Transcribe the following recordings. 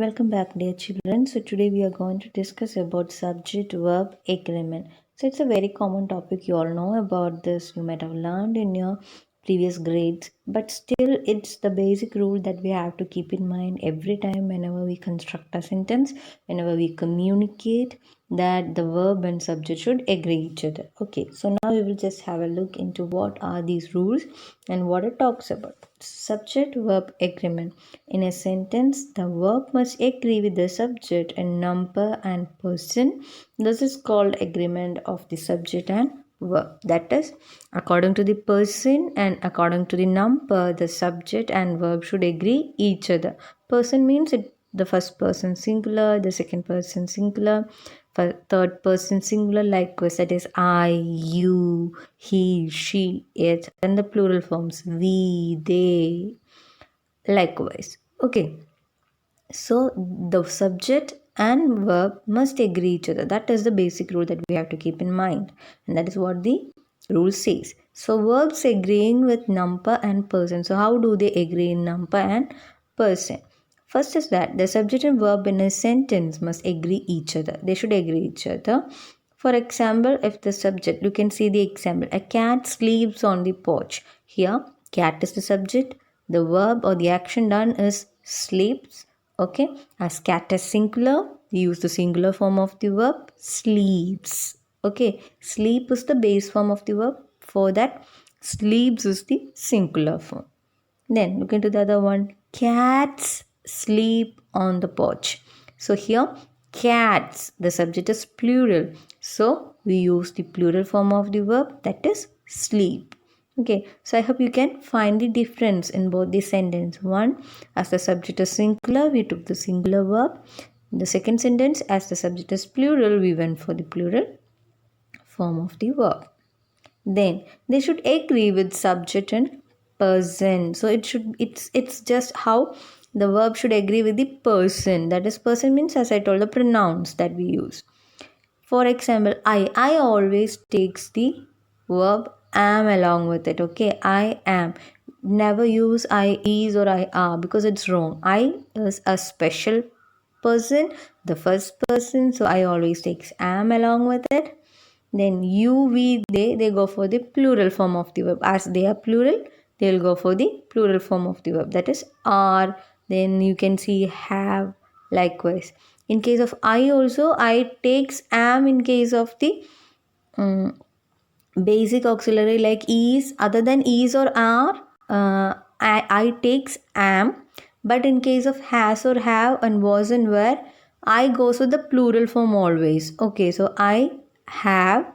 Welcome back, dear children. So today we are going to discuss about subject-verb agreement. So it's a very common topic. You all know about this. You might have learned in your previous grades, but still it's the basic rule that we have to keep in mind every time whenever we construct a sentence, whenever we communicate, that the verb and subject should agree each other. Okay, so now we will just have a look into what are these rules and what it talks about. Subject verb agreement. In a sentence, the verb must agree with the subject and number and person. This is called agreement of the subject and verb. That is, according to the person and according to the number, the subject and verb should agree each other. Person means the first person singular, the second person singular, third person singular, likewise, that is I, you, he, she, it, and the plural forms we, they, likewise. Okay, so the subject and verb must agree each other. That is the basic rule that we have to keep in mind, and that is what the rule says. So verbs agreeing with number and person. So how do they agree in number and person? First is that the subject and verb in a sentence must agree each other. They should agree each other. For example, if the subject, you can see the example, a cat sleeps on the porch. Here, cat is the subject. The verb or the action done is sleeps. Okay, as cat is singular, we use the singular form of the verb sleeps. Okay, sleep is the base form of the verb. For that, sleeps is the singular form. Then look into the other one. Cats sleep on the porch. So here cats, the subject is plural. So we use the plural form of the verb, that is sleep. Okay, so I hope you can find the difference in both the sentence. One, as the subject is singular, we took the singular verb. In the second sentence, as the subject is plural, we went for the plural form of the verb. Then they should agree with subject and person. So it's just how the verb should agree with the person. That is, person means, as I told, the pronouns that we use. For example, I always takes the verb am along with it. Okay, I am. Never use I is or I are because it's wrong. I is a special person, the first person, so I always takes am along with it. Then you, we, they go for the plural form of the verb. As they are plural, they will go for the plural form of the verb. That is are. Then you can see have, likewise. In case of I also, I takes am in case of the basic auxiliary like is. Other than is or are, I takes am. But in case of has or have and was and were, I goes with the plural form always. Okay, so I have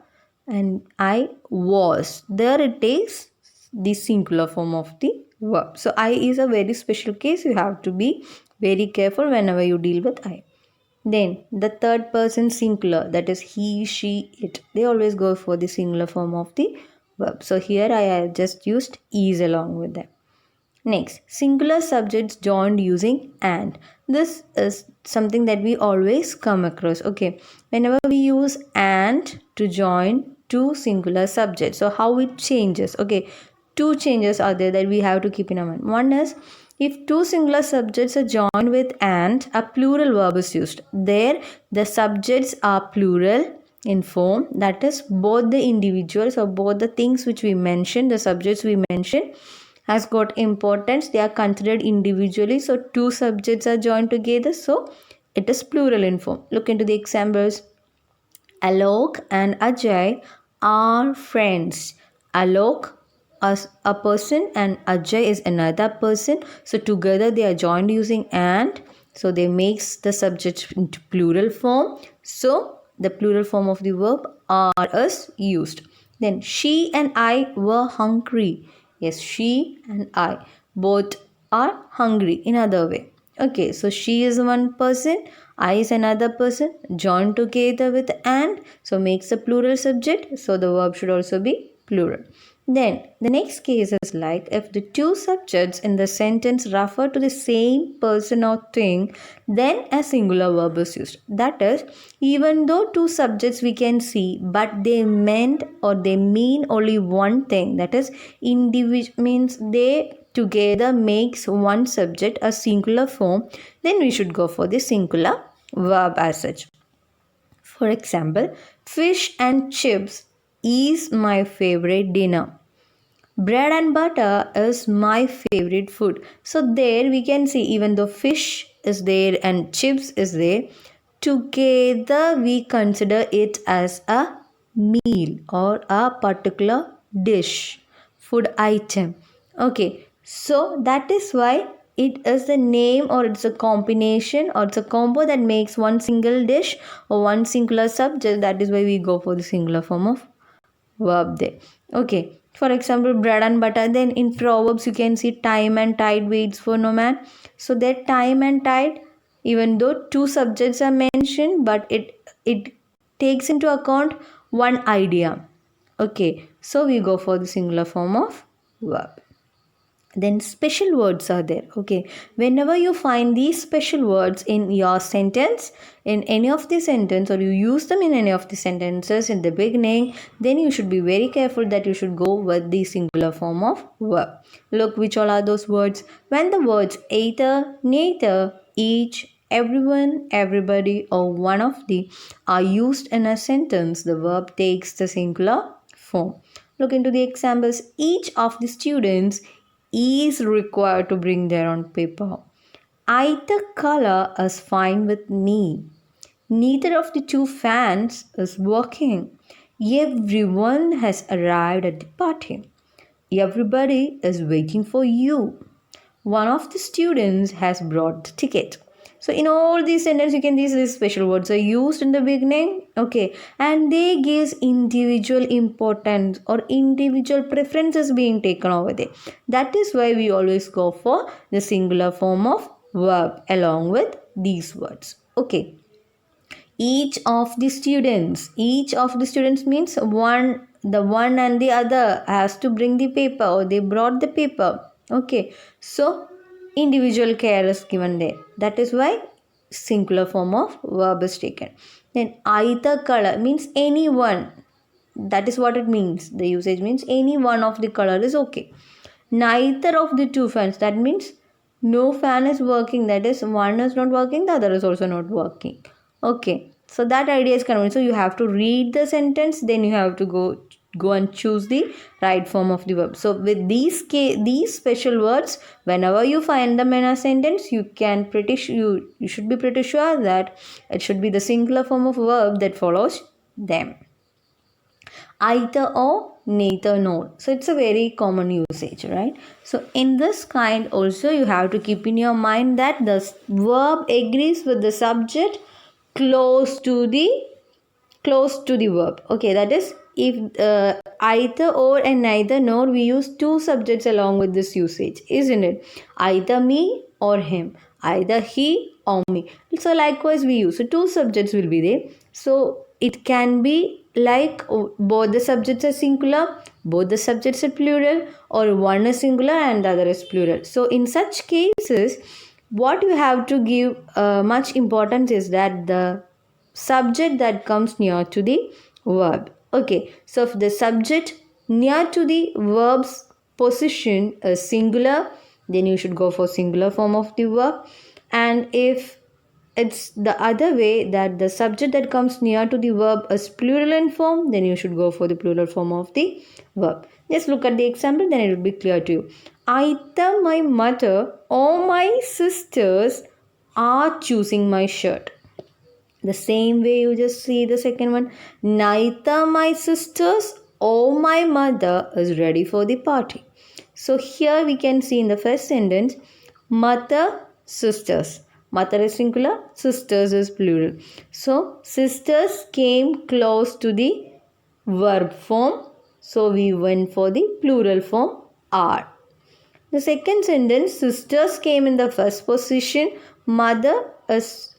and I was. There it takes the singular form of the verb. So I is a very special case. You have to be very careful whenever you deal with I. Then the third person singular, that is he, she, it. They always go for the singular form of the verb. So here I have just used is along with them. Next, singular subjects joined using and. This is something that we always come across. Okay, whenever we use and to join two singular subjects, so how it changes. Okay, two changes are there that we have to keep in our mind. One is, if two singular subjects are joined with and, a plural verb is used. There, the subjects are plural in form, that is, both the individuals or both the things which we mentioned, the subjects we mentioned, has got importance. They are considered individually. So, two subjects are joined together. So, it is plural in form. Look into the examples. Alok and Ajay are friends. Alok is a person and Ajay is another person. So together they are joined using and. So they makes the subject into plural form. So the plural form of the verb are is used. Then she and I were hungry. Yes, she and I both are hungry in other way. Okay, so she is one person, I is another person, joined together with and, so makes a plural subject, so the verb should also be plural. Then the next case is like if the two subjects in the sentence refer to the same person or thing, then a singular verb is used. That is, even though two subjects we can see, but they meant or they mean only one thing. That is, individual means they together makes one subject a singular form, then we should go for the singular verb as such. For example, fish and chips is my favorite dinner. Bread and butter is my favorite food. So there we can see, even though fish is there and chips is there, together we consider it as a meal or a particular dish, food item. Okay, so that is why it is the name, or it's a combination, or it's a combo that makes one single dish or one singular subject. That is why we go for the singular form of verb there. Okay, for example, bread and butter. Then in Proverbs you can see time and tide waits for no man. So that time and tide, even though two subjects are mentioned, but it takes into account one idea. Okay, so we go for the singular form of verb. Then special words are there. Okay, whenever you find these special words in your sentence, in any of the sentence, or you use them in any of the sentences in the beginning, then you should be very careful that you should go with the singular form of verb. Look which all are those words. When the words either, neither, each, everyone, everybody, or one of the are used in a sentence, the verb takes the singular form. Look into the examples. Each of the students is required to bring their own paper. Either color is fine with me. Neither of the two fans is working. Everyone has arrived at the party. Everybody is waiting for you. One of the students has brought the ticket. So in all these sentences, you can these special words are used in the beginning. Okay, and they gives individual importance or individual preferences being taken over there. That is why we always go for the singular form of verb along with these words. Okay, each of the students means the one and the other has to bring the paper, or they brought the paper. Okay, so individual care is given there. That is why singular form of verb is taken. Then either color means anyone. That is what it means. The usage means any one of the color is okay. Neither of the two fans, that means no fan is working. That is, one is not working, the other is also not working. Okay, so that idea is convenient. So you have to read the sentence, then you have to go and choose the right form of the verb. So with these special words, whenever you find them in a sentence, you should be pretty sure that it should be the singular form of verb that follows them. Either or, neither nor. So it's a very common usage, right? So in this kind also you have to keep in your mind that the verb agrees with the subject close to the verb. Okay, that is, if either or and neither nor, we use two subjects along with this usage, isn't it? Either me or him, either he or me. So likewise we use, so two subjects will be there. So it can be like both the subjects are singular, both the subjects are plural, or one is singular and the other is plural. So in such cases, what you have to give much importance is that the subject that comes near to the verb. Okay, so if the subject near to the verb's position is singular, then you should go for singular form of the verb. And if it's the other way, that the subject that comes near to the verb is plural in form, then you should go for the plural form of the verb. Just look at the example, then it will be clear to you. Either my mother or my sisters are choosing my shirt. The same way you just see the second one. Neither my sisters or my mother is ready for the party. So here we can see in the first sentence, mother, sisters. Mother is singular, sisters is plural. So sisters came close to the verb form. So we went for the plural form are. The second sentence, sisters came in the first position. Mother is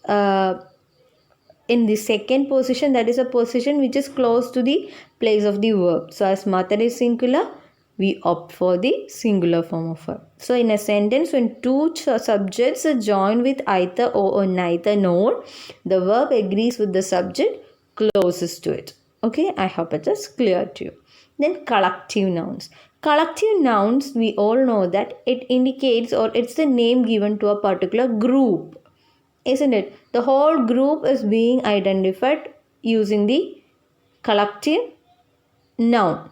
in the second position, that is a position which is close to the place of the verb. So as mother is singular, we opt for the singular form of verb. So in a sentence, when two subjects are joined with either or neither nor, the verb agrees with the subject closest to it. Okay, I hope it is clear to you. Then collective nouns. collective nouns, we all know that it indicates or it's the name given to a particular group, isn't it? The whole group is being identified using the collective noun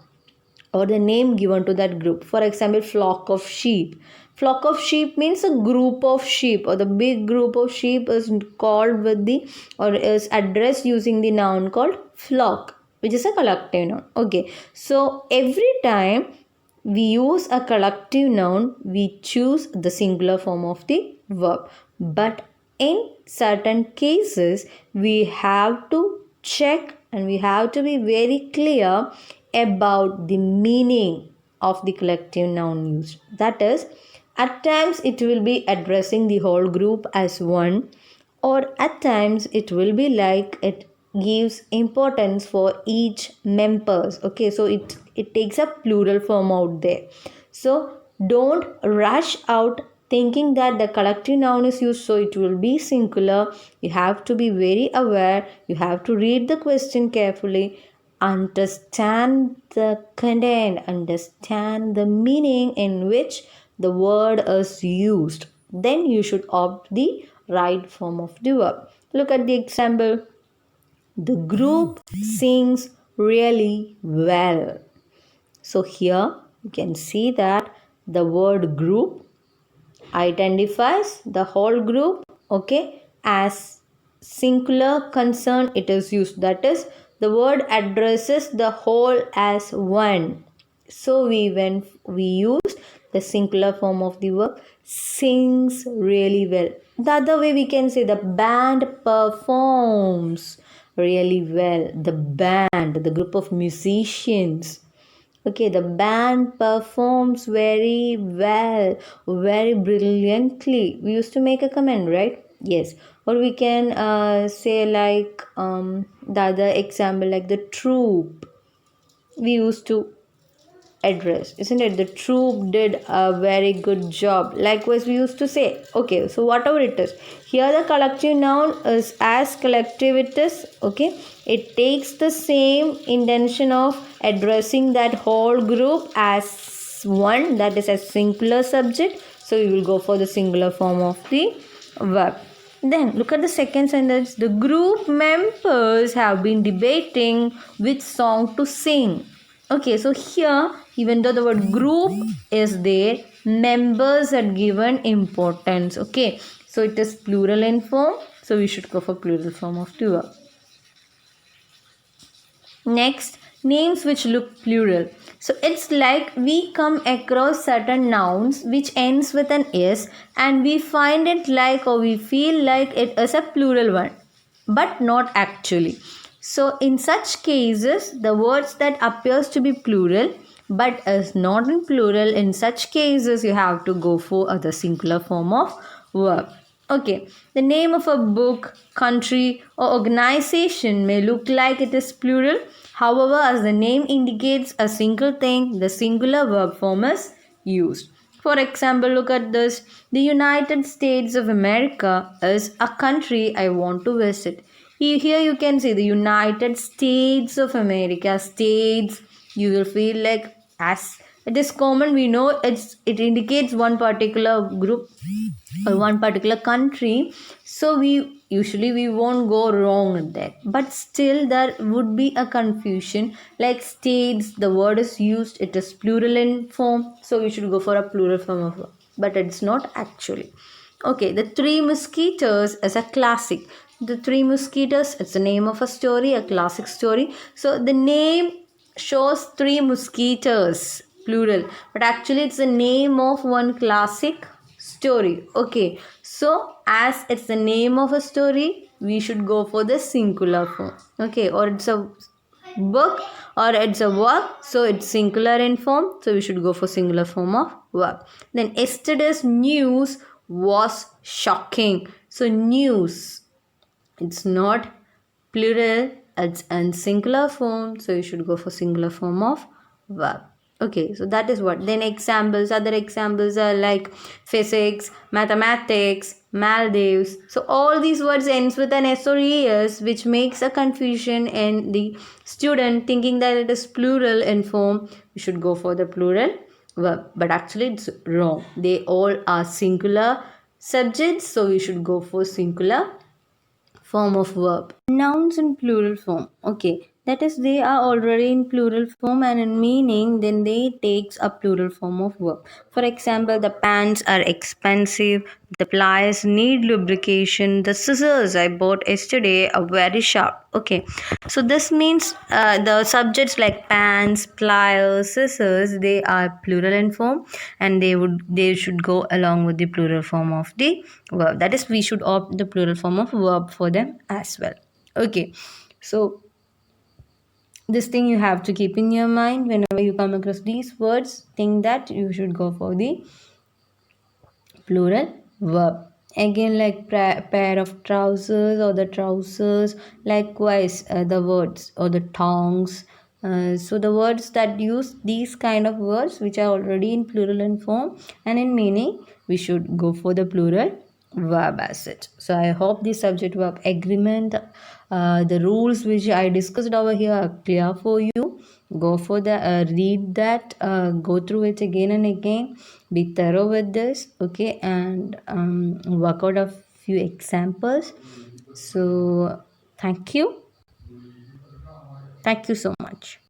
or the name given to that group. For example, flock of sheep. Flock of sheep means a group of sheep, or the big group of sheep is called with the or is addressed using the noun called flock, which is a collective noun. Okay, so every time we use a collective noun, we choose the singular form of the verb. But in certain cases, we have to check and we have to be very clear about the meaning of the collective noun used. That is, at times it will be addressing the whole group as one, or at times it will be like it gives importance for each members. Okay, so it takes a plural form out there. So don't rush out thinking that the collective noun is used so it will be singular. You have to be very aware. You have to read the question carefully, understand the content, understand the meaning in which the word is used. Then you should opt the right form of the verb. Look at the example. The group sings really well. So here you can see that the word group identifies the whole group, okay, as singular concern it is used. That is, the word addresses the whole as one. So when we use the singular form of the verb sings really well. The other way we can say the band performs really well. The band, the group of musicians. Okay, the band performs very well, very brilliantly. We used to make a comment, right? Yes. Or we can say like the other example, like the troop. We used to address, isn't it? The troop did a very good job. Likewise, we used to say, okay, so whatever it is, here the collective noun is as collective it is, okay, it takes the same intention of addressing that whole group as one, that is a singular subject. So we will go for the singular form of the verb. Then look at the second sentence. The group members have been debating which song to sing. Okay, so here, even though the word group is there, members are given importance. Okay, so it is plural in form. So we should go for plural form of the verb. Next, names which look plural. So it's like we come across certain nouns which ends with an s and we find it like or we feel like it is a plural one, but not actually. So in such cases, the words that appears to be plural but is not in plural, in such cases you have to go for the singular form of verb. Okay, the name of a book, country or organization may look like it is plural. However, as the name indicates a single thing, the singular verb form is used. For example, look at this. The United States of America is a country I want to visit. Here you can see the United States of America. States, you will feel like as it is common, we know it indicates one particular group or one particular country. So we won't go wrong with that. But still there would be a confusion. Like states, the word is used, it is plural in form. So we should go for a plural form of verb. But it's not actually. Okay, The Three Musketeers is a classic. The Three Musketeers, it's the name of a story, a classic story. So the name shows three musketeers, plural, but actually it's the name of one classic story. Okay, so as it's the name of a story, we should go for the singular form. Okay, or it's a book or it's a work, so it's singular in form, so we should go for singular form of verb. Then yesterday's news was shocking. So news, it's not plural, it's in singular form, so you should go for singular form of verb. Okay, so that is what. Then examples, other examples are like physics, mathematics, Maldives. So all these words ends with an s or es, which makes a confusion in the student thinking that it is plural in form. You should go for the plural verb, but actually it's wrong. They all are singular subjects, so we should go for singular form of verb. Nouns in plural form. Okay, that is they are already in plural form and in meaning, then they takes a plural form of verb. For example, the pants are expensive, the pliers need lubrication, the scissors I bought yesterday are very sharp. Okay, so this means the subjects like pants, pliers, scissors, they are plural in form, and they should go along with the plural form of the verb. That is, we should opt the plural form of verb for them as well. Okay, so this thing you have to keep in your mind whenever you come across these words. Think that you should go for the plural verb. Again, like pair of trousers or the trousers, likewise the words or the tongs. So the words that use these kind of words which are already in plural in form and in meaning, we should go for the plural verb as it. So I hope the subject verb agreement, the rules which I discussed over here are clear for you. Go for the read that, go through it again and again, be thorough with this, okay, and work out a few examples. So thank you so much.